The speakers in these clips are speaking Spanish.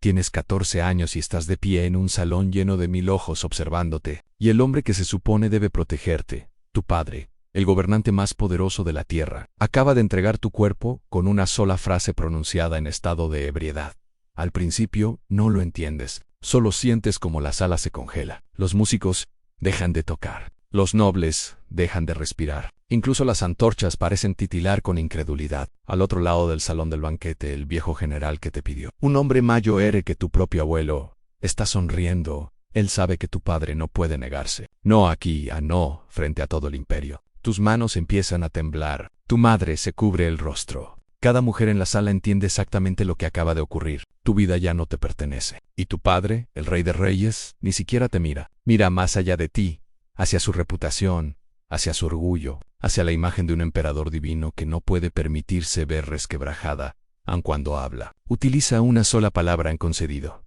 Tienes 14 años y estás de pie en un salón lleno de 1000 ojos observándote, y el hombre que se supone debe protegerte, tu padre, el gobernante más poderoso de la tierra, acaba de entregar tu cuerpo con una sola frase pronunciada en estado de ebriedad. Al principio no lo entiendes, solo sientes como la sala se congela. Los músicos dejan de tocar, los nobles dejan de respirar. Incluso las antorchas parecen titilar con incredulidad. Al otro lado del salón del banquete, el viejo general que te pidió, un hombre mayor que tu propio abuelo, está sonriendo. Él sabe que tu padre no puede negarse. No aquí, no, frente a todo el imperio. Tus manos empiezan a temblar. Tu madre se cubre el rostro. Cada mujer en la sala entiende exactamente lo que acaba de ocurrir. Tu vida ya no te pertenece. Y tu padre, el rey de reyes, ni siquiera te mira. Mira más allá de ti, hacia su reputación, hacia su orgullo, hacia la imagen de un emperador divino que no puede permitirse ver resquebrajada, aun cuando habla. Utiliza una sola palabra en concedido.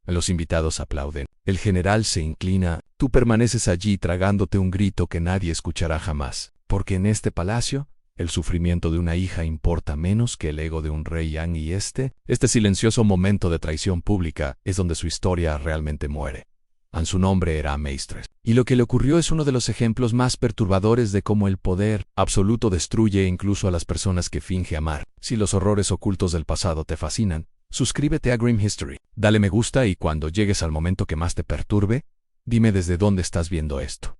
Los invitados aplauden. El general se inclina. Tú permaneces allí tragándote un grito que nadie escuchará jamás, porque en este palacio el sufrimiento de una hija importa menos que el ego de un rey Yang, y este silencioso momento de traición pública es donde su historia realmente muere. Su nombre era Maestres. Y lo que le ocurrió es uno de los ejemplos más perturbadores de cómo el poder absoluto destruye incluso a las personas que finge amar. Si los horrores ocultos del pasado te fascinan, suscríbete a Grim History. Dale me gusta y cuando llegues al momento que más te perturbe, dime desde dónde estás viendo esto.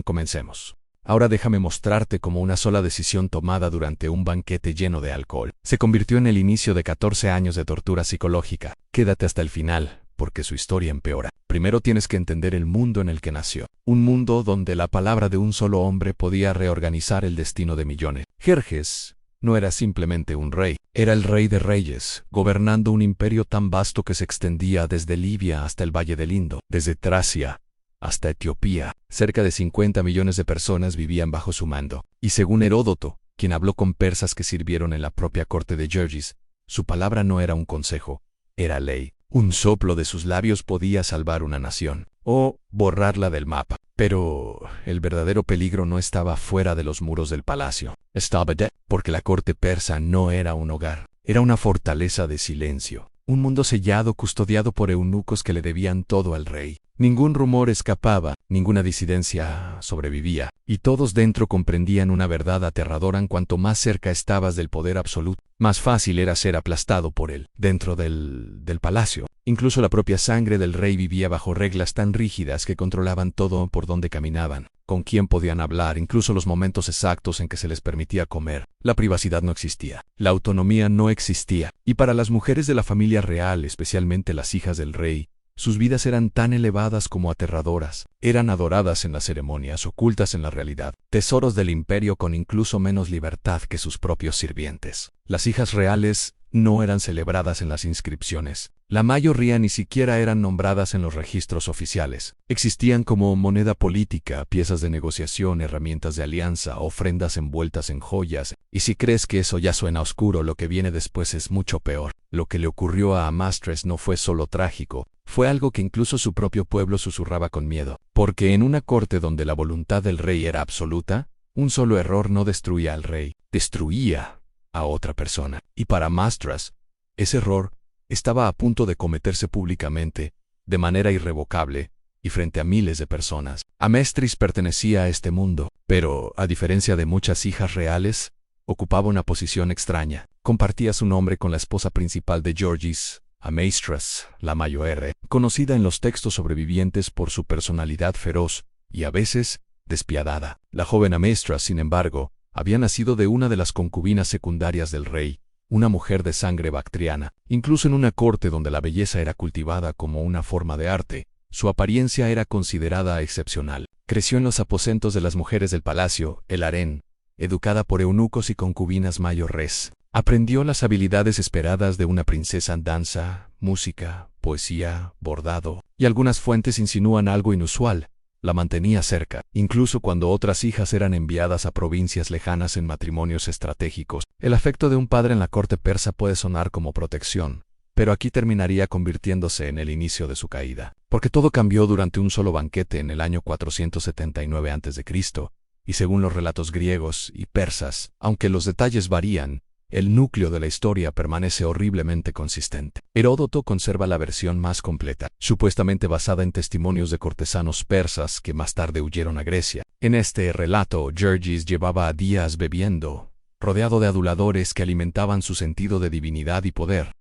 Comencemos. Ahora déjame mostrarte cómo una sola decisión tomada durante un banquete lleno de alcohol se convirtió en el inicio de 14 años de tortura psicológica. Quédate hasta el final, porque su historia empeora. Primero tienes que entender el mundo en el que nació. Un mundo donde la palabra de un solo hombre podía reorganizar el destino de millones. Jerjes no era simplemente un rey, era el rey de reyes, gobernando un imperio tan vasto que se extendía desde Libia hasta el Valle del Indo, desde Tracia hasta Etiopía. Cerca de 50 millones de personas vivían bajo su mando. Y según Heródoto, quien habló con persas que sirvieron en la propia corte de Jerjes, su palabra no era un consejo, era ley. Un soplo de sus labios podía salvar una nación, o borrarla del mapa. Pero el verdadero peligro no estaba fuera de los muros del palacio. Estaba porque la corte persa no era un hogar, era una fortaleza de silencio. Un mundo sellado custodiado por eunucos que le debían todo al rey. Ningún rumor escapaba, ninguna disidencia sobrevivía, y todos dentro comprendían una verdad aterradora: en cuanto más cerca estabas del poder absoluto, más fácil era ser aplastado por él. Dentro del palacio, incluso la propia sangre del rey vivía bajo reglas tan rígidas que controlaban todo: por dónde caminaban, con quién podían hablar, incluso los momentos exactos en que se les permitía comer. La privacidad no existía, la autonomía no existía, y para las mujeres de la familia real, especialmente las hijas del rey, sus vidas eran tan elevadas como aterradoras. Eran adoradas en las ceremonias, ocultas en la realidad, tesoros del imperio con incluso menos libertad que sus propios sirvientes. Las hijas reales no eran celebradas en las inscripciones. La mayoría ni siquiera eran nombradas en los registros oficiales. Existían como moneda política, piezas de negociación, herramientas de alianza, ofrendas envueltas en joyas. Y si crees que eso ya suena oscuro, lo que viene después es mucho peor. Lo que le ocurrió a Amastres no fue solo trágico, fue algo que incluso su propio pueblo susurraba con miedo. Porque en una corte donde la voluntad del rey era absoluta, un solo error no destruía al rey, destruía a otra persona. Y para Amastres, ese error estaba a punto de cometerse públicamente, de manera irrevocable, y frente a miles de personas. Amastres pertenecía a este mundo, pero, a diferencia de muchas hijas reales, ocupaba una posición extraña. Compartía su nombre con la esposa principal de Jerjes, Amastres, la mayor, conocida en los textos sobrevivientes por su personalidad feroz y a veces despiadada. La joven Amastres, sin embargo, había nacido de una de las concubinas secundarias del rey, una mujer de sangre bactriana. Incluso en una corte donde la belleza era cultivada como una forma de arte, su apariencia era considerada excepcional. Creció en los aposentos de las mujeres del palacio, el harén, educada por eunucos y concubinas mayores. Aprendió las habilidades esperadas de una princesa en danza, música, poesía, bordado, y algunas fuentes insinúan algo inusual: la mantenía cerca, incluso cuando otras hijas eran enviadas a provincias lejanas en matrimonios estratégicos. El afecto de un padre en la corte persa puede sonar como protección, pero aquí terminaría convirtiéndose en el inicio de su caída. Porque todo cambió durante un solo banquete en el año 479 a.C., y según los relatos griegos y persas, aunque los detalles varían, el núcleo de la historia permanece horriblemente consistente. Heródoto conserva la versión más completa, supuestamente basada en testimonios de cortesanos persas que más tarde huyeron a Grecia. En este relato, Jerjes llevaba días bebiendo, rodeado de aduladores que alimentaban su sentido de divinidad y poder,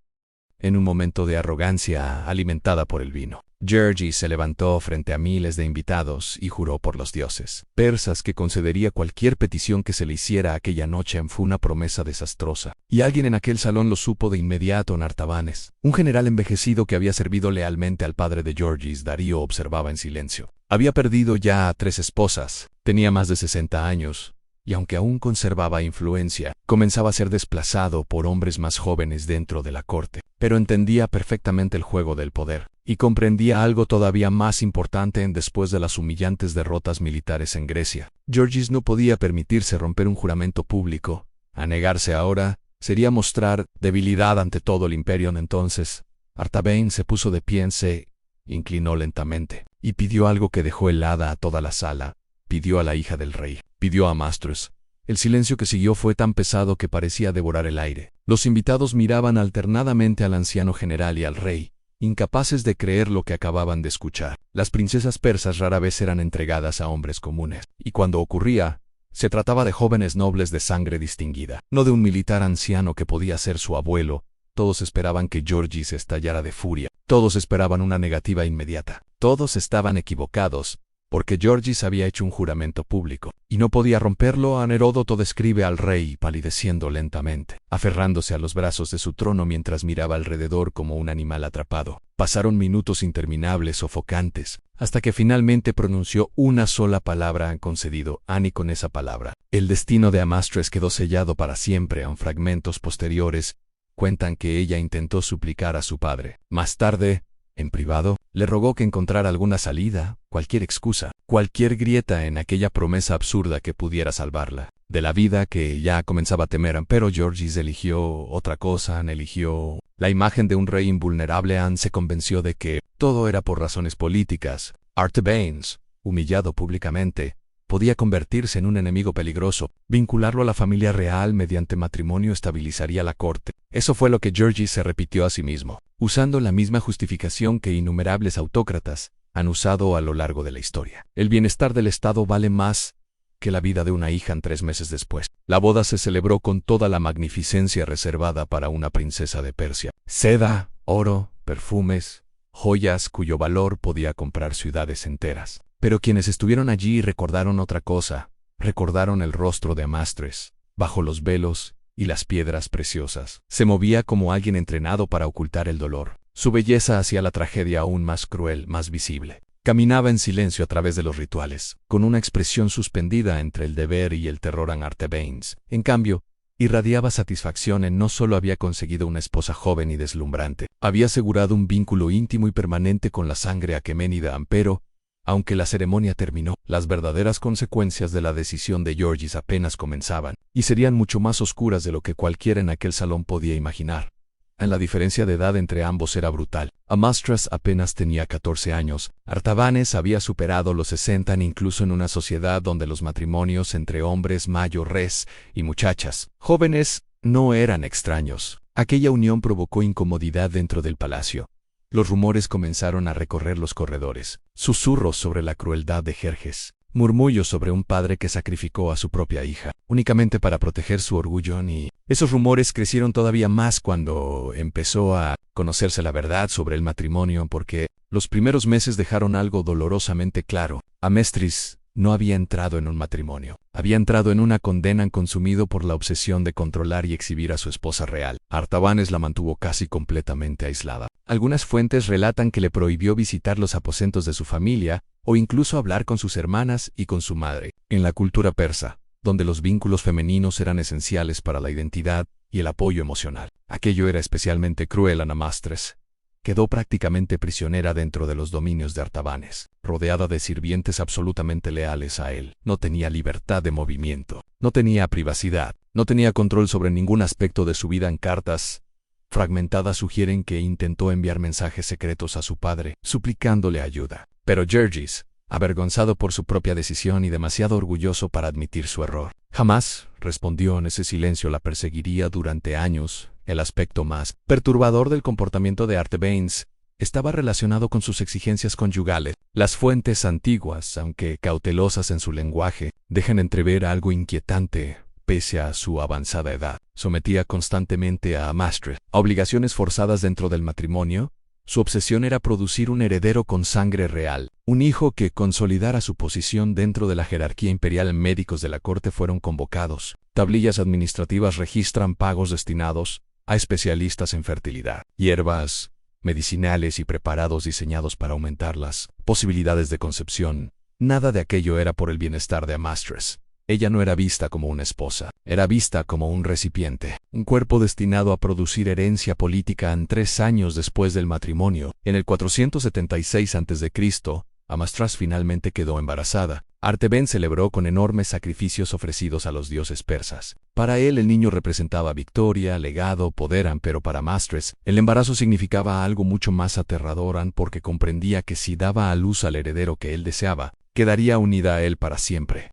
en un momento de arrogancia alimentada por el vino. Jerjes se levantó frente a miles de invitados y juró por los dioses persas que concedería cualquier petición que se le hiciera aquella noche. Fue una promesa desastrosa, y alguien en aquel salón lo supo de inmediato. Artabanes, un general envejecido que había servido lealmente al padre de Jerjes, Darío, observaba en silencio. Había perdido ya a 3 esposas, tenía más de 60 años, y aunque aún conservaba influencia, comenzaba a ser desplazado por hombres más jóvenes dentro de la corte. Pero entendía perfectamente el juego del poder, y comprendía algo todavía más importante después de las humillantes derrotas militares en Grecia. Jerjes no podía permitirse romper un juramento público. A negarse ahora sería mostrar debilidad ante todo el imperio. Entonces, Artabanes se puso de pie, se inclinó lentamente, y pidió algo que dejó helada a toda la sala. Pidió a la hija del rey, pidió a Amastris. El silencio que siguió fue tan pesado que parecía devorar el aire. Los invitados miraban alternadamente al anciano general y al rey, incapaces de creer lo que acababan de escuchar. Las princesas persas rara vez eran entregadas a hombres comunes, y cuando ocurría, se trataba de jóvenes nobles de sangre distinguida, no de un militar anciano que podía ser su abuelo. Todos esperaban que Jerjes estallara de furia. Todos esperaban una negativa inmediata. Todos estaban equivocados, porque Jerjes había hecho un juramento público, y no podía romperlo. Heródoto describe al rey palideciendo lentamente, aferrándose a los brazos de su trono mientras miraba alrededor como un animal atrapado. Pasaron minutos interminables, sofocantes, hasta que finalmente pronunció una sola palabra: han concedido. Y con esa palabra, el destino de Amastris quedó sellado para siempre. Fragmentos posteriores cuentan que ella intentó suplicar a su padre. Más tarde, en privado, le rogó que encontrara alguna salida, cualquier excusa, cualquier grieta en aquella promesa absurda que pudiera salvarla de la vida que ya comenzaba a temer. Pero Jerjes eligió otra cosa. Eligió la imagen de un rey invulnerable. Se convenció de que todo era por razones políticas. Artabanes, humillado públicamente, podía convertirse en un enemigo peligroso. Vincularlo a la familia real mediante matrimonio estabilizaría la corte. Eso fue lo que Jerjes se repitió a sí mismo, usando la misma justificación que innumerables autócratas han usado a lo largo de la historia. El bienestar del Estado vale más que la vida de una hija. 3 meses después, la boda se celebró con toda la magnificencia reservada para una princesa de Persia. Seda, oro, perfumes, joyas cuyo valor podía comprar ciudades enteras. Pero quienes estuvieron allí recordaron otra cosa. Recordaron el rostro de Amastris, bajo los velos y las piedras preciosas. Se movía como alguien entrenado para ocultar el dolor. Su belleza hacía la tragedia aún más cruel, más visible. Caminaba en silencio a través de los rituales, con una expresión suspendida entre el deber y el terror. Artabanes, en cambio, irradiaba satisfacción. No solo había conseguido una esposa joven y deslumbrante, había asegurado un vínculo íntimo y permanente con la sangre aqueménida. Pero, aunque la ceremonia terminó, las verdaderas consecuencias de la decisión de Jerjes apenas comenzaban, y serían mucho más oscuras de lo que cualquiera en aquel salón podía imaginar. La diferencia de edad entre ambos era brutal. Amastris apenas tenía 14 años. Artabanes había superado los 60, incluso en una sociedad donde los matrimonios entre hombres mayores y muchachas jóvenes no eran extraños. Aquella unión provocó incomodidad dentro del palacio. Los rumores comenzaron a recorrer los corredores. Susurros sobre la crueldad de Jerjes. Murmullos sobre un padre que sacrificó a su propia hija, únicamente para proteger su orgullo. Y esos rumores crecieron todavía más cuando empezó a conocerse la verdad sobre el matrimonio, porque los primeros meses dejaron algo dolorosamente claro. Amastris no había entrado en un matrimonio. Había entrado en una condena, consumido por la obsesión de controlar y exhibir a su esposa real. Artabanes la mantuvo casi completamente aislada. Algunas fuentes relatan que le prohibió visitar los aposentos de su familia, o incluso hablar con sus hermanas y con su madre. En la cultura persa, donde los vínculos femeninos eran esenciales para la identidad y el apoyo emocional, aquello era especialmente cruel. Amastris quedó prácticamente prisionera dentro de los dominios de Artabanes, rodeada de sirvientes absolutamente leales a él. No tenía libertad de movimiento, no tenía privacidad, no tenía control sobre ningún aspecto de su vida. Cartas fragmentadas sugieren que intentó enviar mensajes secretos a su padre, suplicándole ayuda. Pero Jerjes, avergonzado por su propia decisión y demasiado orgulloso para admitir su error, Jamás, respondió. En ese silencio la perseguiría durante años. El aspecto más perturbador del comportamiento de Artabanes estaba relacionado con sus exigencias conyugales. Las fuentes antiguas, aunque cautelosas en su lenguaje, dejan entrever algo inquietante. Pese a su avanzada edad, sometía constantemente a Amastres a obligaciones forzadas dentro del matrimonio. Su obsesión era producir un heredero con sangre real, un hijo que consolidara su posición dentro de la jerarquía imperial. Médicos de la corte fueron convocados. Tablillas administrativas registran pagos destinados a especialistas en fertilidad, hierbas medicinales y preparados diseñados para aumentar las posibilidades de concepción. Nada de aquello era por el bienestar de Amastres. Ella no era vista como una esposa, era vista como un recipiente, un cuerpo destinado a producir herencia política. 3 años después del matrimonio, en el 476 a.C., Amastres finalmente quedó embarazada. Artabanes celebró con enormes sacrificios ofrecidos a los dioses persas. Para él el niño representaba victoria, legado, poder, pero para Amastres el embarazo significaba algo mucho más aterrador, porque comprendía que si daba a luz al heredero que él deseaba, quedaría unida a él para siempre.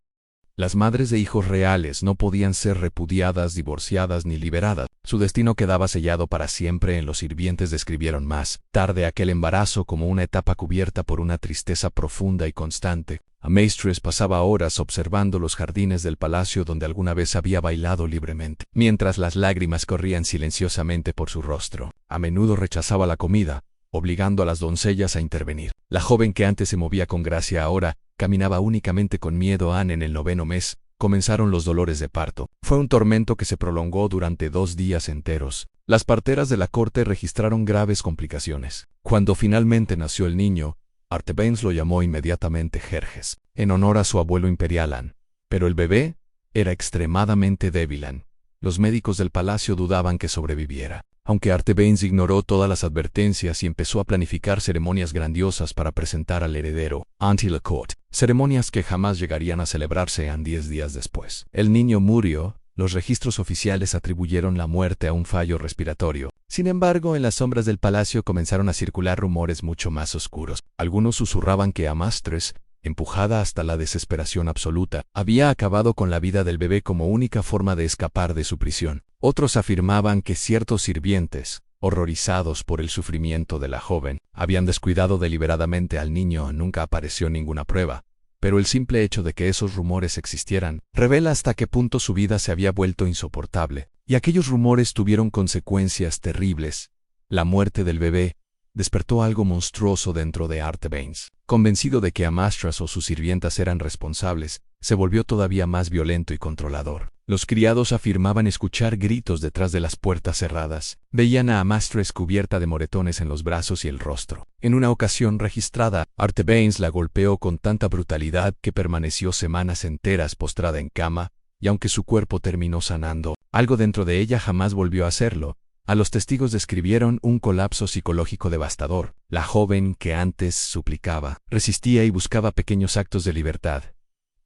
Las madres de hijos reales no podían ser repudiadas, divorciadas ni liberadas. Su destino quedaba sellado para siempre. Los sirvientes describieron más tarde aquel embarazo como una etapa cubierta por una tristeza profunda y constante. Amastres pasaba horas observando los jardines del palacio donde alguna vez había bailado libremente, mientras las lágrimas corrían silenciosamente por su rostro. A menudo rechazaba la comida, obligando a las doncellas a intervenir. La joven que antes se movía con gracia ahora caminaba únicamente con miedo. En el 9º mes, comenzaron los dolores de parto. Fue un tormento que se prolongó durante 2 días enteros. Las parteras de la corte registraron graves complicaciones. Cuando finalmente nació el niño, Artabanes lo llamó inmediatamente Jerjes, en honor a su abuelo imperial. Pero el bebé era extremadamente débil. Los médicos del palacio dudaban que sobreviviera. Aunque Artabanes ignoró todas las advertencias y empezó a planificar ceremonias grandiosas para presentar al heredero ante la corte, ceremonias que jamás llegarían a celebrarse 10 días después. El niño murió. Los registros oficiales atribuyeron la muerte a un fallo respiratorio. Sin embargo, en las sombras del palacio comenzaron a circular rumores mucho más oscuros. Algunos susurraban que Amastres, empujada hasta la desesperación absoluta, había acabado con la vida del bebé como única forma de escapar de su prisión. Otros afirmaban que ciertos sirvientes, horrorizados por el sufrimiento de la joven, habían descuidado deliberadamente al niño. Nunca apareció ninguna prueba, pero el simple hecho de que esos rumores existieran revela hasta qué punto su vida se había vuelto insoportable. Y aquellos rumores tuvieron consecuencias terribles. La muerte del bebé despertó algo monstruoso dentro de Artabanes. Convencido de que Amastres o sus sirvientas eran responsables, se volvió todavía más violento y controlador. Los criados afirmaban escuchar gritos detrás de las puertas cerradas. Veían a Amastres cubierta de moretones en los brazos y el rostro. En una ocasión registrada, Artabanes la golpeó con tanta brutalidad que permaneció semanas enteras postrada en cama, y aunque su cuerpo terminó sanando, algo dentro de ella jamás volvió a hacerlo. A los testigos describieron un colapso psicológico devastador. La joven, que antes suplicaba, resistía y buscaba pequeños actos de libertad,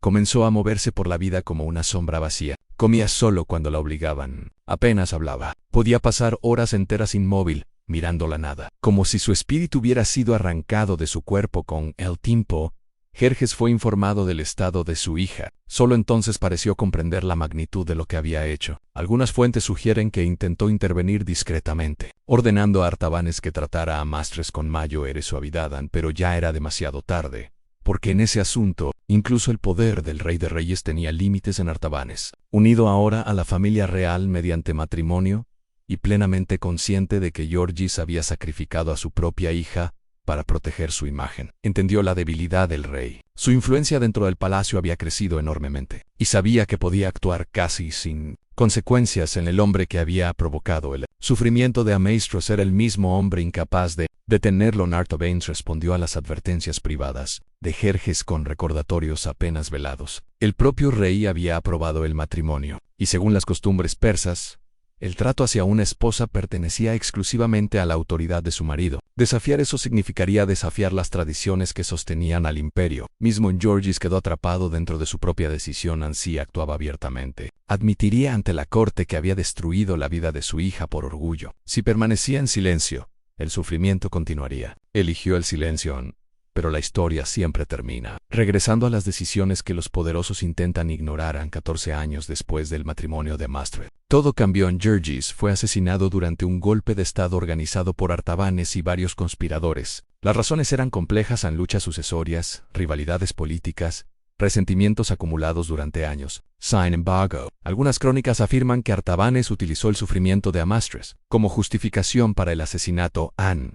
comenzó a moverse por la vida como una sombra vacía. Comía solo cuando la obligaban. Apenas hablaba. Podía pasar horas enteras inmóvil, mirando la nada, como si su espíritu hubiera sido arrancado de su cuerpo. Con el tiempo, Jerjes fue informado del estado de su hija. Solo entonces pareció comprender la magnitud de lo que había hecho. Algunas fuentes sugieren que intentó intervenir discretamente, ordenando a Artabanes que tratara a Amastres con mayor suavidad, pero ya era demasiado tarde, porque en ese asunto, incluso el poder del rey de reyes tenía límites en Artabanes. Unido ahora a la familia real mediante matrimonio, y plenamente consciente de que Georgis había sacrificado a su propia hija para proteger su imagen, entendió la debilidad del rey. Su influencia dentro del palacio había crecido enormemente, y sabía que podía actuar casi sin consecuencias en el hombre que había provocado el sufrimiento de Amastres. Era el mismo hombre incapaz de detenerlo. Artabanes respondió a las advertencias privadas de Jerjes con recordatorios apenas velados. El propio rey había aprobado el matrimonio, y según las costumbres persas, el trato hacia una esposa pertenecía exclusivamente a la autoridad de su marido. Desafiar eso significaría desafiar las tradiciones que sostenían al imperio. Mismo Georgis quedó atrapado dentro de su propia decisión. Ansí actuaba abiertamente. Admitiría ante la corte que había destruido la vida de su hija por orgullo. Si permanecía en silencio, el sufrimiento continuaría. Eligió el silencio. pero la historia siempre termina. Regresando a las decisiones que los poderosos intentan ignorar 14 años después del matrimonio de Mastred. Todo cambió en Georgis. Fue asesinado durante un golpe de estado organizado por Artabanes y varios conspiradores. Las razones eran complejas: en luchas sucesorias, rivalidades políticas, resentimientos acumulados durante años. Sin embargo, algunas crónicas afirman que Artabanes utilizó el sufrimiento de Amastres como justificación para el asesinato.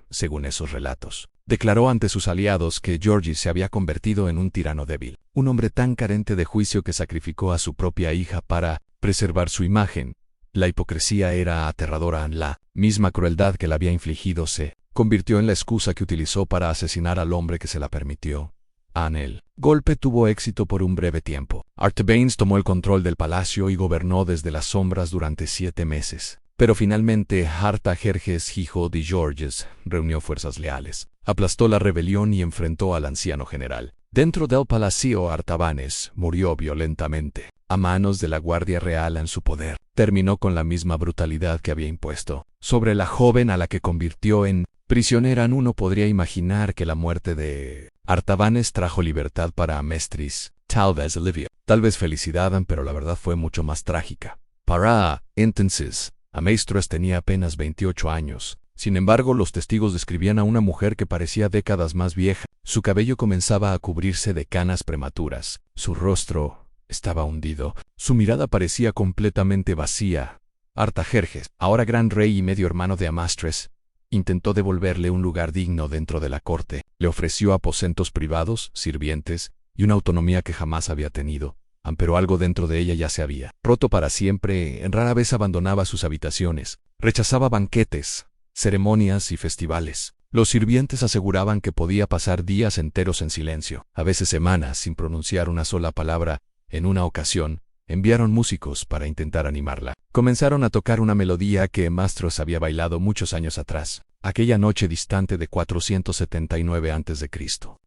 Según esos relatos, declaró ante sus aliados que Georgis se había convertido en un tirano débil, un hombre tan carente de juicio que sacrificó a su propia hija para preservar su imagen. La hipocresía era aterradora. La misma crueldad que le había infligido se convirtió en la excusa que utilizó para asesinar al hombre que se la permitió. El golpe tuvo éxito por un breve tiempo. Artabanes tomó el control del palacio y gobernó desde las sombras durante 7 meses. Pero finalmente Artajerjes, hijo de Georges, reunió fuerzas leales, aplastó la rebelión y enfrentó al anciano general. Dentro del palacio, Artabanes murió violentamente, a manos de la Guardia Real. En su poder terminó con la misma brutalidad que había impuesto sobre la joven a la que convirtió en prisionera. Uno podría imaginar que la muerte de Artabanes trajo libertad para Amestris, tal vez alivio, tal vez felicidad, pero la verdad fue mucho más trágica. Para entonces, Amestris tenía apenas 28 años. Sin embargo, los testigos describían a una mujer que parecía décadas más vieja. Su cabello comenzaba a cubrirse de canas prematuras. Su rostro estaba hundido. Su mirada parecía completamente vacía. Artajerjes, ahora gran rey y medio hermano de Amastres, intentó devolverle un lugar digno dentro de la corte. Le ofreció aposentos privados, sirvientes y una autonomía que jamás había tenido. Pero algo dentro de ella ya se había roto para siempre. Rara vez abandonaba sus habitaciones. Rechazaba banquetes, ceremonias y festivales. Los sirvientes aseguraban que podía pasar días enteros en silencio, a veces semanas sin pronunciar una sola palabra. En una ocasión, enviaron músicos para intentar animarla. Comenzaron a tocar una melodía que Amastris había bailado muchos años atrás, aquella noche distante de 479 a.C.,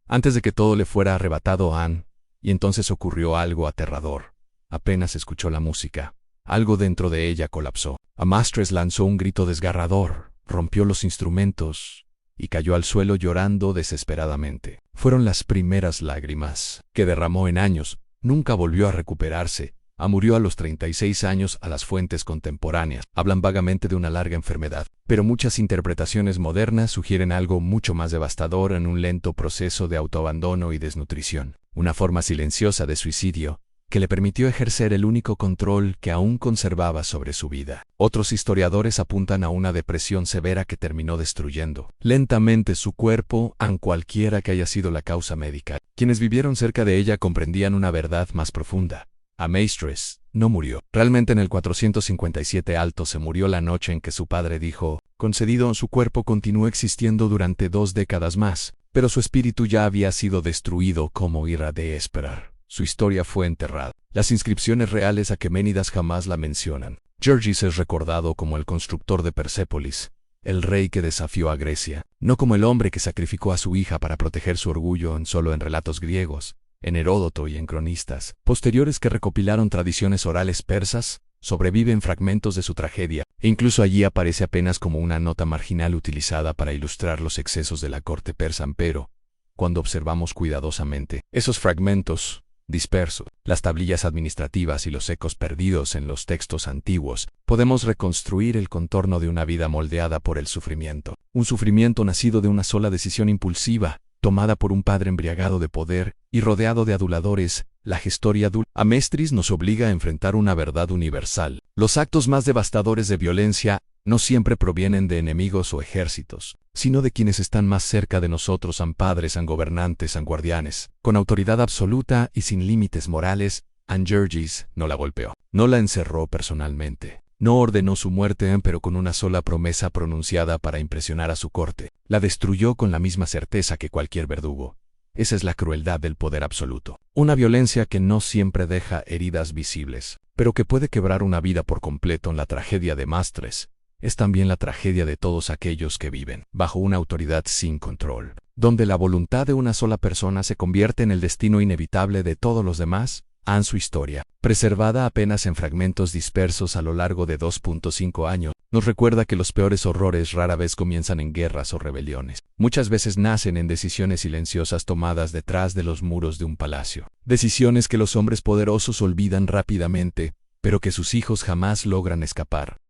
antes de que todo le fuera arrebatado a Anne. Y entonces ocurrió algo aterrador. Apenas escuchó la música, algo dentro de ella colapsó. Amastris lanzó un grito desgarrador, rompió los instrumentos y cayó al suelo llorando desesperadamente. Fueron las primeras lágrimas que derramó en años. Nunca volvió a recuperarse. Murió a los 36 años. A las fuentes contemporáneas hablan vagamente de una larga enfermedad, pero muchas interpretaciones modernas sugieren algo mucho más devastador: en un lento proceso de autoabandono y desnutrición, una forma silenciosa de suicidio que le permitió ejercer el único control que aún conservaba sobre su vida. Otros historiadores apuntan a una depresión severa que terminó destruyendo lentamente su cuerpo, cualquiera que haya sido la causa médica. Quienes vivieron cerca de ella comprendían una verdad más profunda. Amastris no murió. Realmente en el 457 alto se murió la noche en que su padre dijo, concedido. Su cuerpo continuó existiendo durante 2 décadas más, pero su espíritu ya había sido destruido como era de esperar. Su historia fue enterrada. Las inscripciones reales aqueménidas jamás la mencionan. Georgis es recordado como el constructor de Persépolis, el rey que desafió a Grecia, no como el hombre que sacrificó a su hija para proteger su orgullo. Solo en relatos griegos, en Heródoto y en cronistas posteriores que recopilaron tradiciones orales persas, sobreviven fragmentos de su tragedia, e incluso allí aparece apenas como una nota marginal utilizada para ilustrar los excesos de la corte persa. Pero, cuando observamos cuidadosamente esos fragmentos dispersos, las tablillas administrativas y los ecos perdidos en los textos antiguos, podemos reconstruir el contorno de una vida moldeada por el sufrimiento. Un sufrimiento nacido de una sola decisión impulsiva, tomada por un padre embriagado de poder y rodeado de aduladores. La historia de Amastris nos obliga a enfrentar una verdad universal. Los actos más devastadores de violencia no siempre provienen de enemigos o ejércitos, sino de quienes están más cerca de nosotros: padres, gobernantes, guardianes, con autoridad absoluta y sin límites morales. Georgis no la golpeó, no la encerró personalmente, no ordenó su muerte, pero con una sola promesa pronunciada para impresionar a su corte, la destruyó con la misma certeza que cualquier verdugo. Esa es la crueldad del poder absoluto. Una violencia que no siempre deja heridas visibles, pero que puede quebrar una vida por completo. La tragedia de Amastris es también la tragedia de todos aquellos que viven bajo una autoridad sin control, donde la voluntad de una sola persona se convierte en el destino inevitable de todos los demás. Su historia preservada apenas en fragmentos dispersos a lo largo de 2.5 años, nos recuerda que los peores horrores rara vez comienzan en guerras o rebeliones. Muchas veces nacen en decisiones silenciosas tomadas detrás de los muros de un palacio. Decisiones que los hombres poderosos olvidan rápidamente, pero que sus hijos jamás logran escapar.